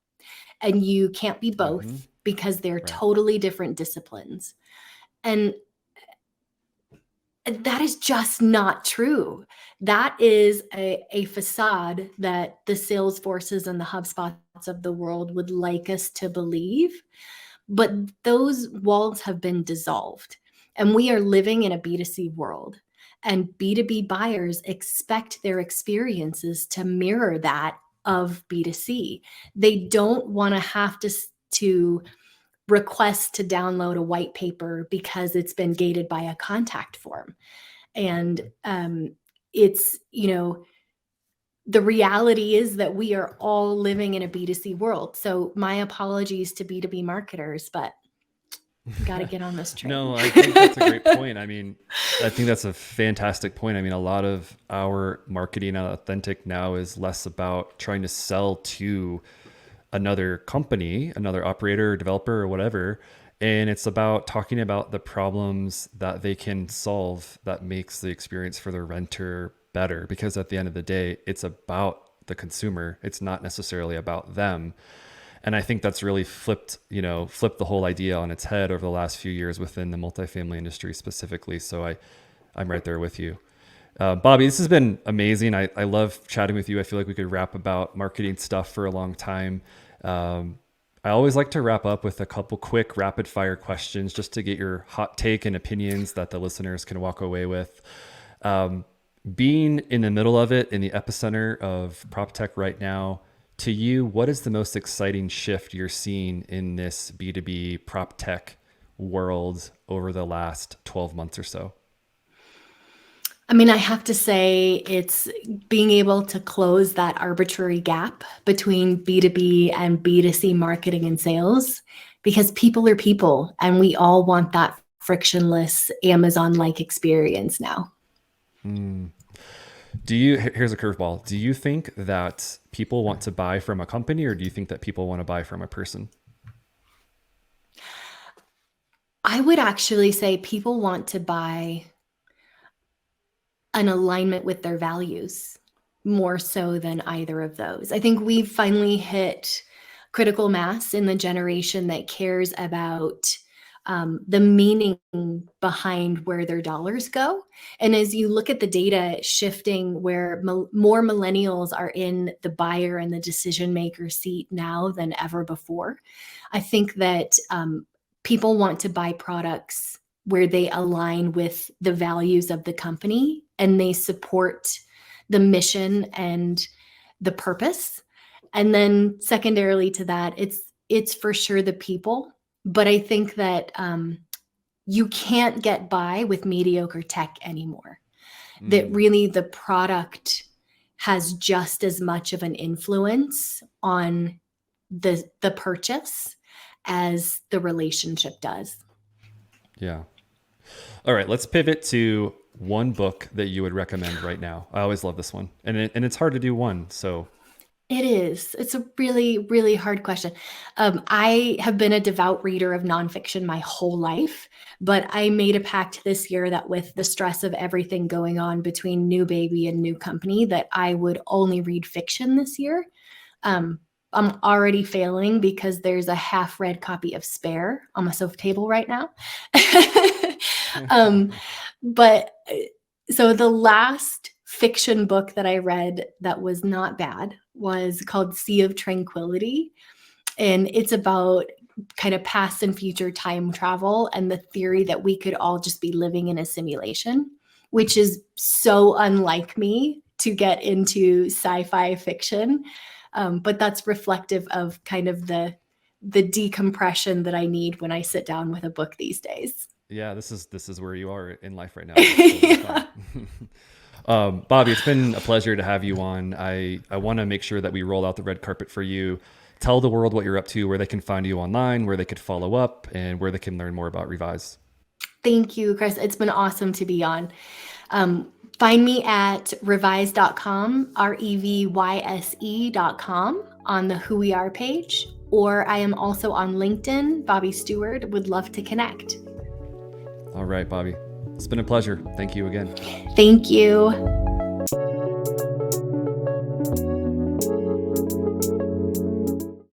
And you can't be both because they're totally different disciplines. And that is just not true. That is a facade that the Salesforces and the HubSpots of the world would like us to believe. But those walls have been dissolved. And we are living in a B2C world. And B2B buyers expect their experiences to mirror that of B2C. They don't want to have to request to download a white paper because it's been gated by a contact form. And it's, the reality is that we are all living in a B2C world. So my apologies to B2B marketers, but got to get on this train. No, I think that's a great point. I mean, I think that's a fantastic point. I mean, a lot of our marketing at Authentic now is less about trying to sell to another company, another operator, developer, or whatever. And it's about talking about the problems that they can solve that makes the experience for the renter better. Because at the end of the day, it's about the consumer. It's not necessarily about them. And I think that's really flipped the whole idea on its head over the last few years within the multifamily industry specifically. So I'm right there with you. Bobbi, this has been amazing. I love chatting with you. I feel like we could rap about marketing stuff for a long time. I always like to wrap up with a couple quick rapid fire questions just to get your hot take and opinions that the listeners can walk away with. Being in the middle of it, in the epicenter of prop tech right now, to you, what is the most exciting shift you're seeing in this B2B prop tech world over the last 12 months or so? I mean, I have to say it's being able to close that arbitrary gap between B2B and B2C marketing and sales, because people are people and we all want that frictionless Amazon-like experience now. Here's a curveball. Do you think that people want to buy from a company, or do you think that people want to buy from a person? I would actually say people want to buy an alignment with their values more so than either of those. I think we've finally hit critical mass in the generation that cares about the meaning behind where their dollars go. And as you look at the data shifting where more millennials are in the buyer and the decision maker seat now than ever before, I think that people want to buy products where they align with the values of the company and they support the mission and the purpose. And then secondarily to that, it's for sure the people. But I think that you can't get by with mediocre tech anymore. That really the product has just as much of an influence on the purchase as the relationship does. Yeah. All right, let's pivot to one book that you would recommend right now. I always love this one. And it's hard to do one, so. It is. It's a really, really hard question. I have been a devout reader of nonfiction my whole life, but I made a pact this year that with the stress of everything going on between new baby and new company, that I would only read fiction this year. I'm already failing because there's a half-read copy of Spare on my sofa table right now. But so the last fiction book that I read that was not bad was called Sea of Tranquility. And it's about kind of past and future time travel and the theory that we could all just be living in a simulation, which is so unlike me to get into sci-fi fiction. But that's reflective of kind of the decompression that I need when I sit down with a book these days. Yeah, this is where you are in life right now. Yeah. Bobbi, it's been a pleasure to have you on. I want to make sure that we roll out the red carpet for you. Tell the world what you're up to, where they can find you online, where they could follow up, and where they can learn more about Revyse. Thank you, Chris. It's been awesome to be on. Find me at revyse.com, REVYSE.com on the Who We Are page. or I am also on LinkedIn, Bobbi Steward. Would love to connect. All right, Bobbi. It's been a pleasure. Thank you again. Thank you.